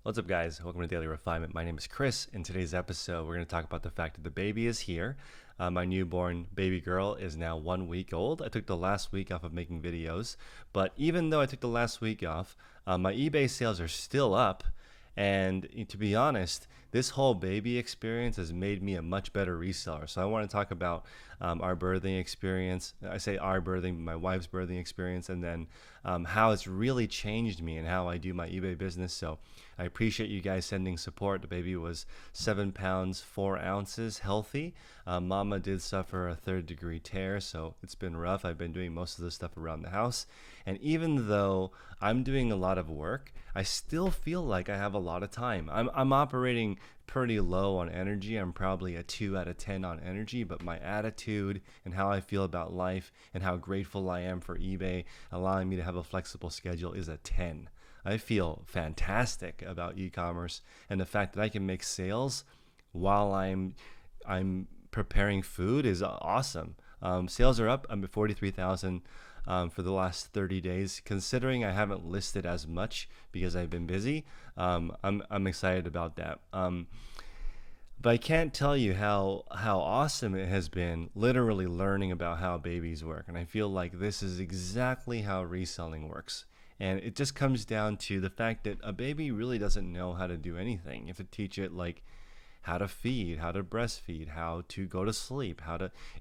What's up, guys? Welcome to Daily Refinement. My name is Chris. In today's episode, we're going to talk about the fact that the baby is here. My newborn baby girl is now 1 week old. I took the last week off of making videos, but even though I took the last week off, my eBay sales are still up. And to be honest, this whole baby experience has made me a much better reseller. So I want to talk about our birthing experience. I say our birthing, my wife's birthing experience, and then how it's really changed me and how I do my eBay business. So I appreciate you guys sending support. The baby was 7 pounds 4 ounces healthy. Mama did suffer a third-degree tear, so it's been rough. I've been doing most of the stuff around the house, and even though I'm doing a lot of work, I still feel like I have a lot of time. I'm operating pretty low on energy. I'm probably a 2 out of 10 on energy, but my attitude and how I feel about life and how grateful I am for eBay allowing me to have a flexible schedule is a 10. I feel fantastic about e-commerce and the fact that I can make sales while I'm preparing food is awesome. Sales are up. I'm at 43,000 for the last 30 days. Considering I haven't listed as much because I've been busy, I'm excited about that. But I can't tell you how awesome it has been literally learning about how babies work. And I feel like this is exactly how reselling works. And it just comes down to the fact that a baby really doesn't know how to do anything. You have to teach it like how to feed, how to breastfeed, how to go to sleep,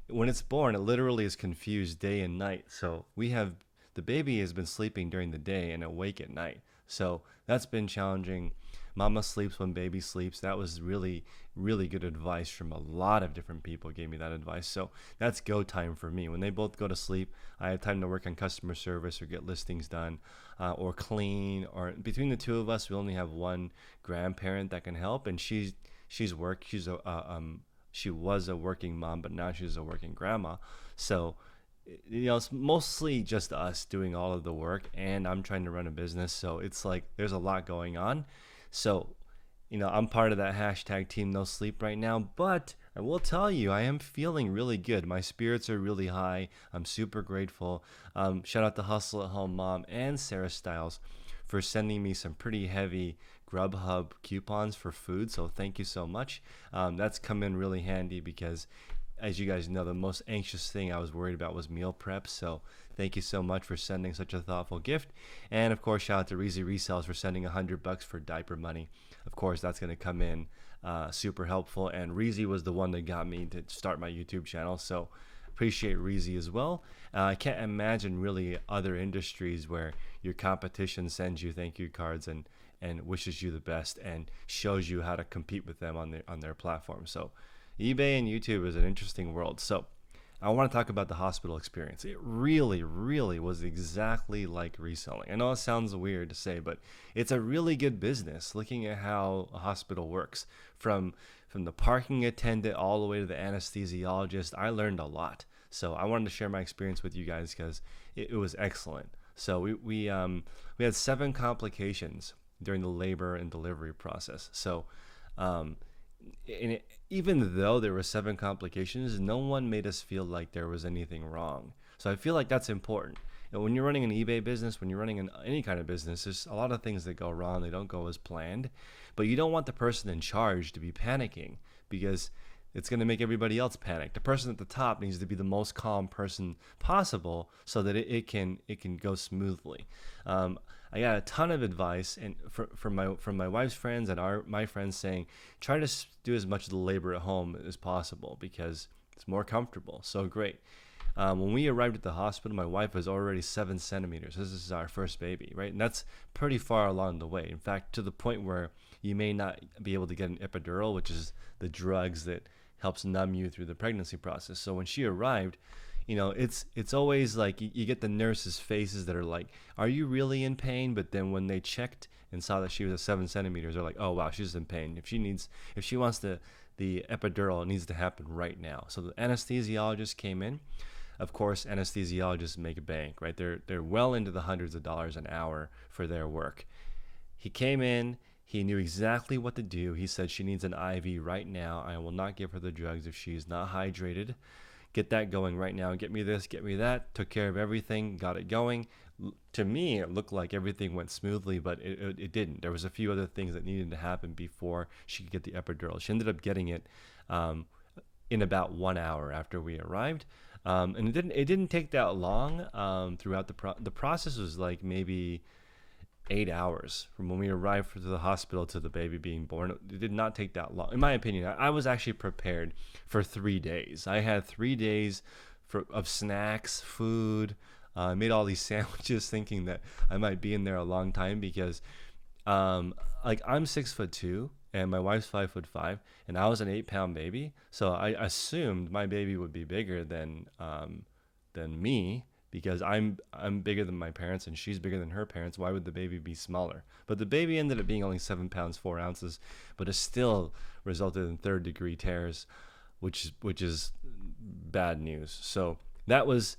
when it's born, it literally is confused day and night. So the baby has been sleeping during the day and awake at night. So that's been challenging. Mama sleeps when baby sleeps. That was really, really good advice from a lot of different people gave me that advice. So that's go time for me. When they both go to sleep, I have time to work on customer service or get listings done or clean. Or between the two of us, we only have one grandparent that can help, and she was a working mom, but now she's a working grandma. So it's mostly just us doing all of the work, and I'm trying to run a business. So it's like there's a lot going on. So I'm part of that hashtag team no sleep right now, but I will tell you, I am feeling really good. My spirits are really high. I'm super grateful. Shout out to Hustle at Home Mom and Sarah Stiles for sending me some pretty heavy Grubhub coupons for food. So thank you so much. That's come in really handy because, as you guys know, the most anxious thing I was worried about was meal prep. So thank you so much for sending such a thoughtful gift. And of course, shout out to Reezy Resells for sending $100 for diaper money. Of course, that's going to come in super helpful. And Reezy was the one that got me to start my YouTube channel. So appreciate Reezy as well. I can't imagine really other industries where your competition sends you thank you cards and wishes you the best and shows you how to compete with them on their platform. So eBay and YouTube is an interesting world. So I want to talk about the hospital experience. It really, really was exactly like reselling. I know it sounds weird to say, but it's a really good business looking at how a hospital works. From the parking attendant all the way to the anesthesiologist, I learned a lot. So I wanted to share my experience with you guys because it was excellent. So we had 7 complications during the labor and delivery process. So even though there were 7 complications, no one made us feel like there was anything wrong. So I feel like that's important. And when you're running an eBay business, when you're running any kind of business, there's a lot of things that go wrong. They don't go as planned. But you don't want the person in charge to be panicking because it's going to make everybody else panic. The person at the top needs to be the most calm person possible so that it can go smoothly. I got a ton of advice and from my wife's friends and my friends saying try to do as much of the labor at home as possible because it's more comfortable. So great. When we arrived at the hospital, my wife was already 7 centimeters. This is our first baby, right? And that's pretty far along the way. In fact, to the point where you may not be able to get an epidural, which is the drugs that helps numb you through the pregnancy process. So when she arrived, it's always like you get the nurses' faces that are like, are you really in pain? But then when they checked and saw that she was at 7 centimeters, they're like, oh wow, she's in pain. If she wants the epidural, it needs to happen right now. So the anesthesiologist came in. Of course, anesthesiologists make a bank, right? They're well into the hundreds of dollars an hour for their work. He came in. He knew exactly what to do. He said she needs an IV right now. I will not give her the drugs if she's not hydrated. get that going right now. Get me this, get me that. Took care of everything, got it going. To me, it looked like everything went smoothly, but it didn't. There was a few other things that needed to happen before she could get the epidural. She ended up getting it in about 1 hour after we arrived. And it didn't take that long. Throughout the process was like maybe 8 hours from when we arrived to the hospital to the baby being born. It did not take that long. In my opinion, I was actually prepared for 3 days. I had 3 days of snacks, food. I made all these sandwiches thinking that I might be in there a long time because like I'm 6'2" and my wife's 5'5", and I was an 8-pound baby. So I assumed my baby would be bigger than me, because I'm bigger than my parents and she's bigger than her parents. Why would the baby be smaller? But the baby ended up being only 7 pounds 4 ounces, but it still resulted in 3rd-degree tears, which is bad news. So that was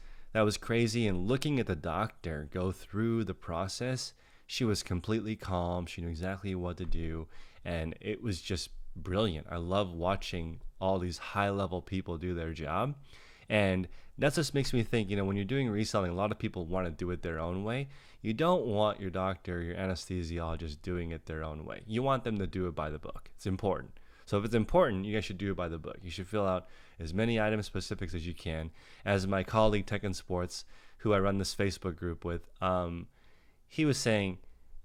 crazy. And looking at the doctor go through the process, she was completely calm. She knew exactly what to do, and it was just brilliant. I love watching all these high-level people do their job. And that just makes me think, when you're doing reselling, a lot of people want to do it their own way. You don't want your doctor, your anesthesiologist doing it their own way. You want them to do it by the book. It's important. So if it's important, you guys should do it by the book. You should fill out as many item specifics as you can. As my colleague Tech and Sports, who I run this Facebook group with, he was saying,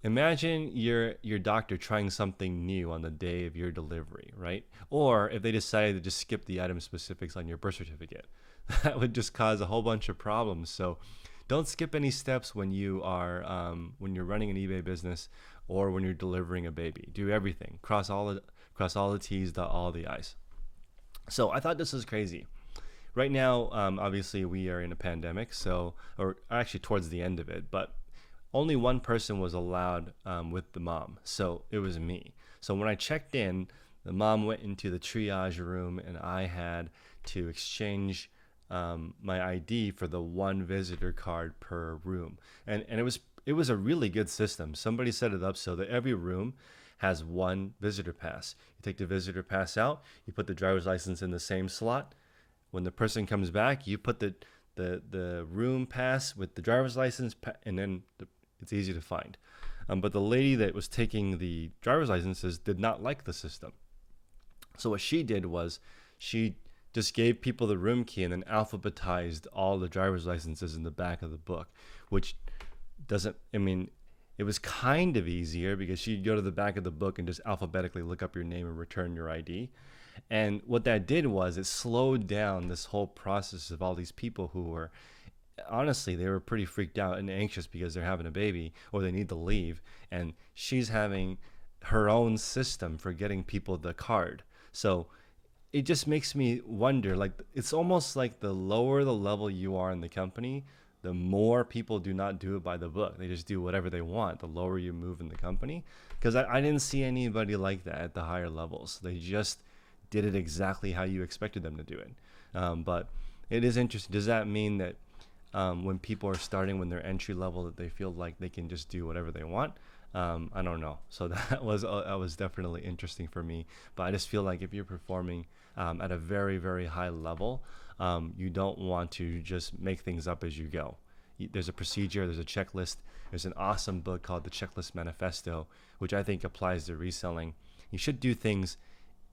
imagine your doctor trying something new on the day of your delivery, right? Or if they decided to just skip the item specifics on your birth certificate, that would just cause a whole bunch of problems. So don't skip any steps when you are when you're running an eBay business or when you're delivering a baby. Do everything. Cross all the T's, dot all the I's. So I thought this was crazy. Right now, obviously we are in a pandemic, or actually towards the end of it, but only one person was allowed with the mom. So it was me. So when I checked in, the mom went into the triage room and I had to exchange my ID for the one visitor card per room. And it was a really good system. Somebody set it up so that every room has one visitor pass. You take the visitor pass out, you put the driver's license in the same slot. When the person comes back, you put the room pass with the driver's license, and then it's easy to find. But the lady that was taking the driver's licenses did not like the system. So what she did was she just gave people the room key and then alphabetized all the driver's licenses in the back of the book, which it was kind of easier because she'd go to the back of the book and just alphabetically look up your name and return your ID. And what that did was it slowed down this whole process of all these people who were, honestly, they were pretty freaked out and anxious because they're having a baby or they need to leave. And she's having her own system for getting people the card. So it just makes me wonder, like, it's almost like the lower the level you are in the company, the more people do not do it by the book. They just do whatever they want, the lower you move in the company. Because I didn't see anybody like that at the higher levels. They just did it exactly how you expected them to do it. But it is interesting. Does that mean that when people are starting, when they're entry level, that they feel like they can just do whatever they want? I don't know. So that was definitely interesting for me. But I just feel like if you're performing at a very, very high level, you don't want to just make things up as you go. There's a procedure, there's a checklist. There's an awesome book called The Checklist Manifesto, which I think applies to reselling. You should do things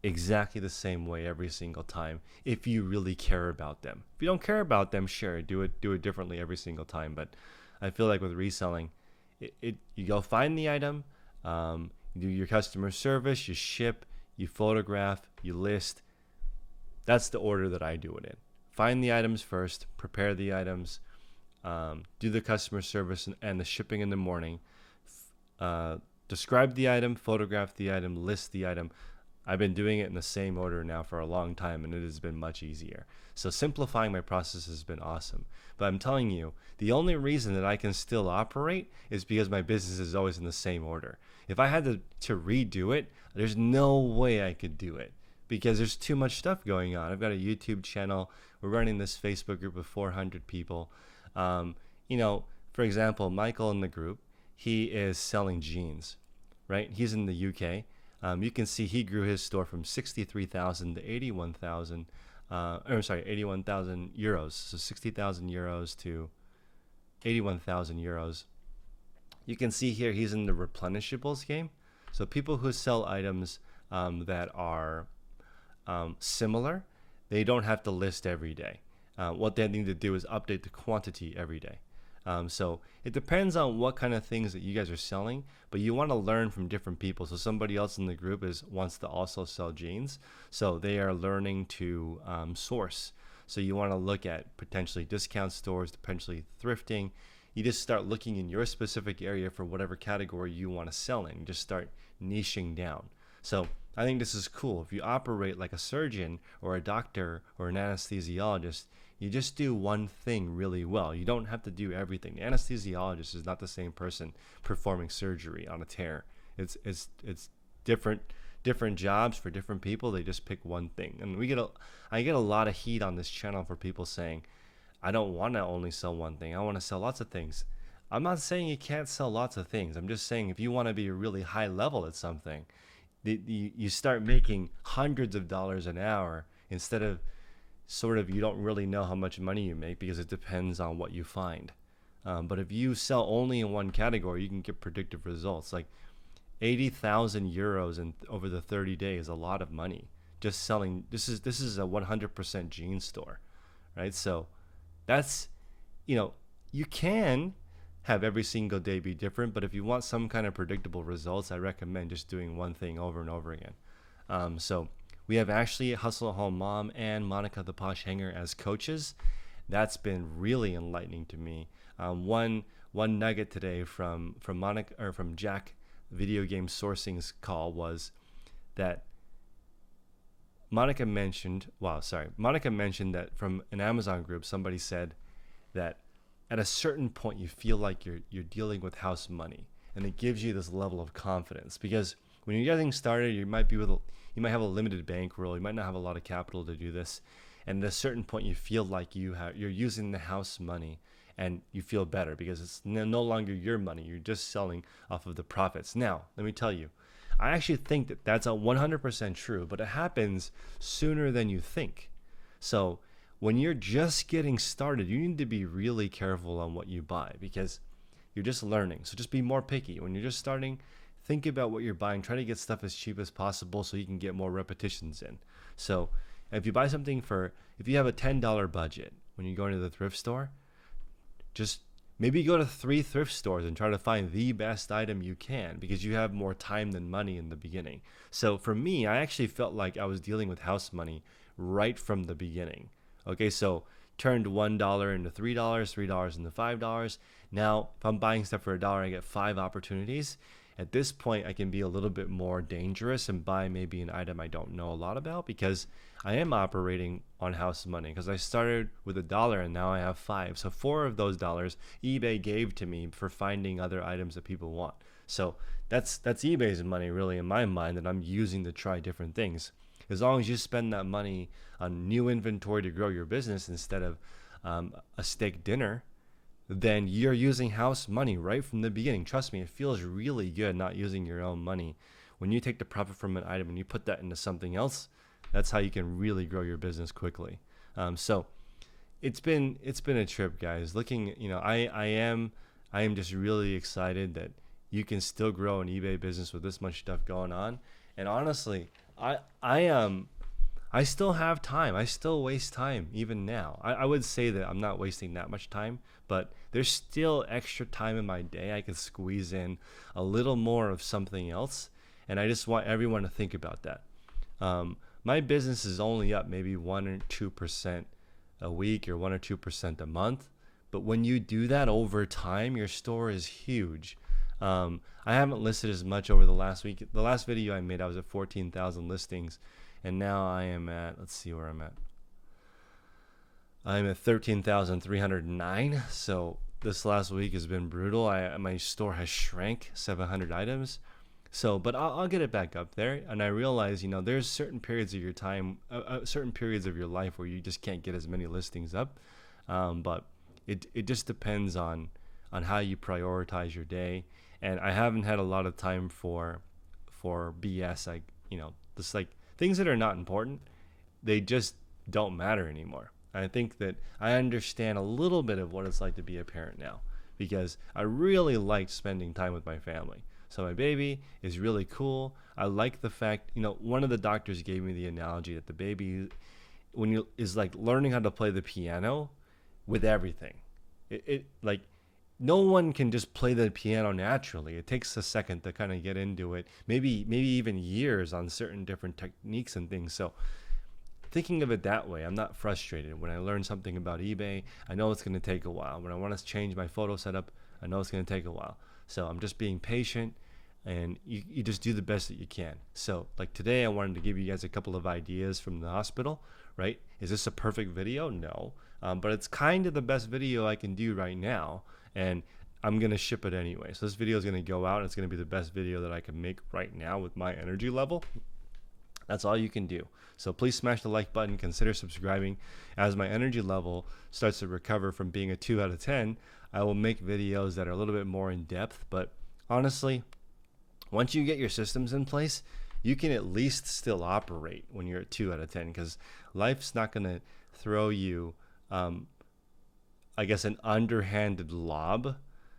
exactly the same way every single time if you really care about them. If you don't care about them, sure, do it differently every single time. But I feel like with reselling, you go find the item, you do your customer service, you ship, you photograph, you list. That's the order that I do it in. Find the items first, prepare the items, do the customer service and the shipping in the morning, describe the item, photograph the item, list the item. I've been doing it in the same order now for a long time, and it has been much easier. So simplifying my process has been awesome. But I'm telling you, the only reason that I can still operate is because my business is always in the same order. If I had to redo it, there's no way I could do it because there's too much stuff going on. I've got a YouTube channel. We're running this Facebook group of 400 people. For example, Michael in the group, he is selling jeans, right? He's in the UK. You can see he grew his store from 63,000 to 81,000 or sorry, 81,000 euros. So 60,000 euros to 81,000 euros. You can see here he's in the replenishables game. So people who sell items that are similar, they don't have to list every day. What they need to do is update the quantity every day. So it depends on what kind of things that you guys are selling, but you want to learn from different people. So somebody else in the group wants to also sell jeans, so they are learning to source. So you want to look at potentially discount stores, potentially thrifting. You just start looking in your specific area for whatever category you want to sell in. Just start niching down. So I think this is cool. If you operate like a surgeon or a doctor or an anesthesiologist, you just do one thing really well. You don't have to do everything. The anesthesiologist is not the same person performing surgery on a tear. It's different jobs for different people. They just pick one thing. And I get a lot of heat on this channel for people saying, I don't want to only sell one thing. I want to sell lots of things. I'm not saying you can't sell lots of things. I'm just saying if you want to be really high level at something, you start making hundreds of dollars an hour instead of sort of, you don't really know how much money you make because it depends on what you find. But if you sell only in one category, you can get predictive results. Like 80,000 euros over the 30 days is a lot of money. Just selling, this is a 100% jean store, right? So that's, you can have every single day be different, but if you want some kind of predictable results, I recommend just doing one thing over and over again. So we have Ashley, Hustle at Home Mom, and Monica the Posh Hanger as coaches. That's been really enlightening to me. One nugget today from Monica, or from Jack Video Game Sourcing's call, was that Monica mentioned that from an Amazon group, somebody said that at a certain point you feel like you're dealing with house money, and it gives you this level of confidence, because when you're getting started, you might have a limited bankroll, you might not have a lot of capital to do this, and at a certain point you feel like you're using the house money, and you feel better because it's no longer your money, you're just selling off of the profits. Now let me tell you, I actually think that that's 100% true, but it happens sooner than you think. So when you're just getting started, you need to be really careful on what you buy because you're just learning. So just be more picky. When you're just starting, think about what you're buying. Try to get stuff as cheap as possible so you can get more repetitions in. So if you buy something if you have a $10 budget when you go into the thrift store, just maybe go to 3 thrift stores and try to find the best item you can, because you have more time than money in the beginning. So for me, I actually felt like I was dealing with house money right from the beginning. Okay, so turned $1 into $3, $3 into $5. Now, if I'm buying stuff for $1, I get 5 opportunities. At this point, I can be a little bit more dangerous and buy maybe an item I don't know a lot about, because I am operating on house money, because I started with $1 and now I have 5. So 4 of those dollars eBay gave to me for finding other items that people want. So that's eBay's money really in my mind that I'm using to try different things. As long as you spend that money on new inventory to grow your business instead of a steak dinner, then you're using house money right from the beginning. Trust me, it feels really good not using your own money. When you take the profit from an item and you put that into something else, that's how you can really grow your business quickly. So it's been a trip, guys. I am just really excited that you can still grow an eBay business with this much stuff going on. And honestly, I still have time. I still waste time even now. I would say that I'm not wasting that much time, but there's still extra time in my day. I could squeeze in a little more of something else, and I just want everyone to think about that. My business is only up maybe 1 or 2% a week or 1 or 2% a month, but when you do that over time, your store is huge. I haven't listed as much over the last week. The last video I made, I was at 14,000 listings, and now I am at, let's see where I'm at. I'm at 13,309. So this last week has been brutal. My store has shrank 700 items. So, but I'll get it back up there. And I realize, there's certain periods of your time, certain periods of your life where you just can't get as many listings up. But it just depends on how you prioritize your day. And I haven't had a lot of time for BS, just like things that are not important. They just don't matter anymore. I think that I understand a little bit of what it's like to be a parent now, because I really liked spending time with my family. So my baby is really cool. I like the fact, one of the doctors gave me the analogy that the baby, when you is like learning how to play the piano with everything. It like no one can just play the piano naturally. It takes a second to kind of get into it. Maybe even years on certain different techniques and things. So thinking of it that way, I'm not frustrated. When I learn something about eBay, I know it's going to take a while. When I want to change my photo setup, I know it's going to take a while. So I'm just being patient, and you just do the best that you can. So like today, I wanted to give you guys a couple of ideas from the hospital, right? Is this a perfect video? No. But it's kind of the best video I can do right now, and I'm going to ship it anyway. So this video is going to go out, and it's going to be the best video that I can make right now with my energy level. That's all you can do. So please smash the like button, consider subscribing. As my energy level starts to recover from being a 2 out of 10, I will make videos that are a little bit more in depth. But honestly, once you get your systems in place, you can at least still operate when you're at 2 out of 10, because life's not going to throw you, I guess, an underhanded lob.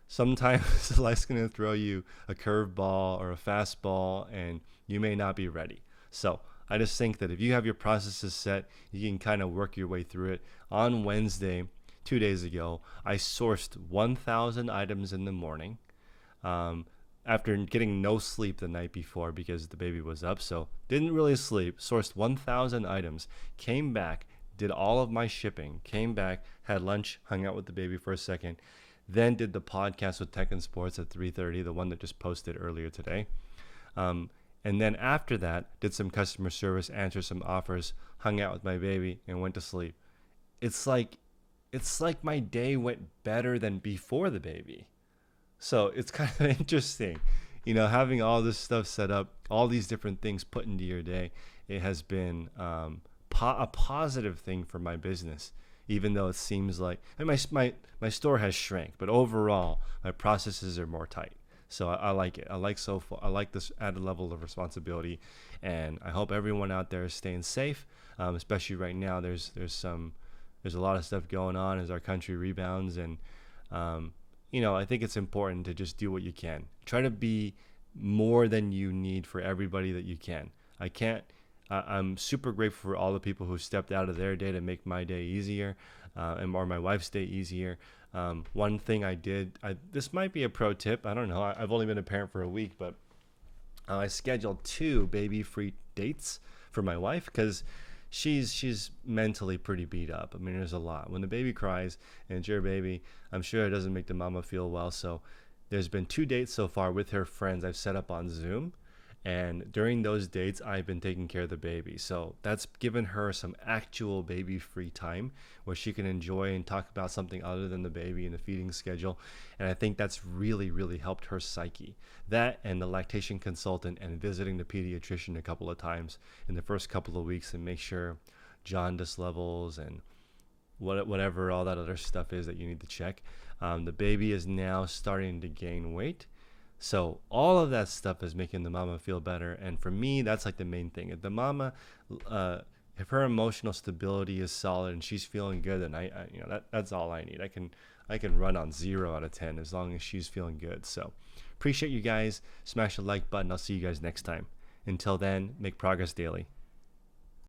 Sometimes life's going to throw you a curveball or a fastball, and you may not be ready. So I just think that if you have your processes set, you can kind of work your way through it. On Wednesday, 2 days ago, I sourced 1,000 items in the morning after getting no sleep the night before because the baby was up. So didn't really sleep, sourced 1,000 items, came back, did all of my shipping, came back, had lunch, hung out with the baby for a second, then did the podcast with Tech and Sports at 3:30, the one that just posted earlier today. And then after that, did some customer service, answered some offers, hung out with my baby, and went to sleep. It's like my day went better than before the baby. So it's kind of interesting, having all this stuff set up, all these different things put into your day. It has been a positive thing for my business, even though it seems like my store has shrank, but overall my processes are more tight. So I like it. I like this added level of responsibility, and I hope everyone out there is staying safe, especially right now. There's a lot of stuff going on as our country rebounds, and I think it's important to just do what you can. Try to be more than you need for everybody that you can. I'm super grateful for all the people who stepped out of their day to make my day easier, or my wife's day easier. One thing I did, this might be a pro tip. I don't know. I've only been a parent for a week, but I scheduled 2 baby-free dates for my wife because she's mentally pretty beat up. I mean, there's a lot. When the baby cries and it's your baby, I'm sure it doesn't make the mama feel well. So there's been 2 dates so far with her friends I've set up on Zoom. And during those dates, I've been taking care of the baby. So that's given her some actual baby-free time where she can enjoy and talk about something other than the baby and the feeding schedule. And I think that's really, really helped her psyche. That and the lactation consultant and visiting the pediatrician a couple of times in the first couple of weeks and make sure jaundice levels and whatever all that other stuff is that you need to check. The baby is now starting to gain weight. So all of that stuff is making the mama feel better, and for me, that's like the main thing. If the mama, if her emotional stability is solid and she's feeling good, then that's all I need. I can run on 0 out of 10 as long as she's feeling good. So appreciate you guys. Smash the like button. I'll see you guys next time. Until then, make progress daily.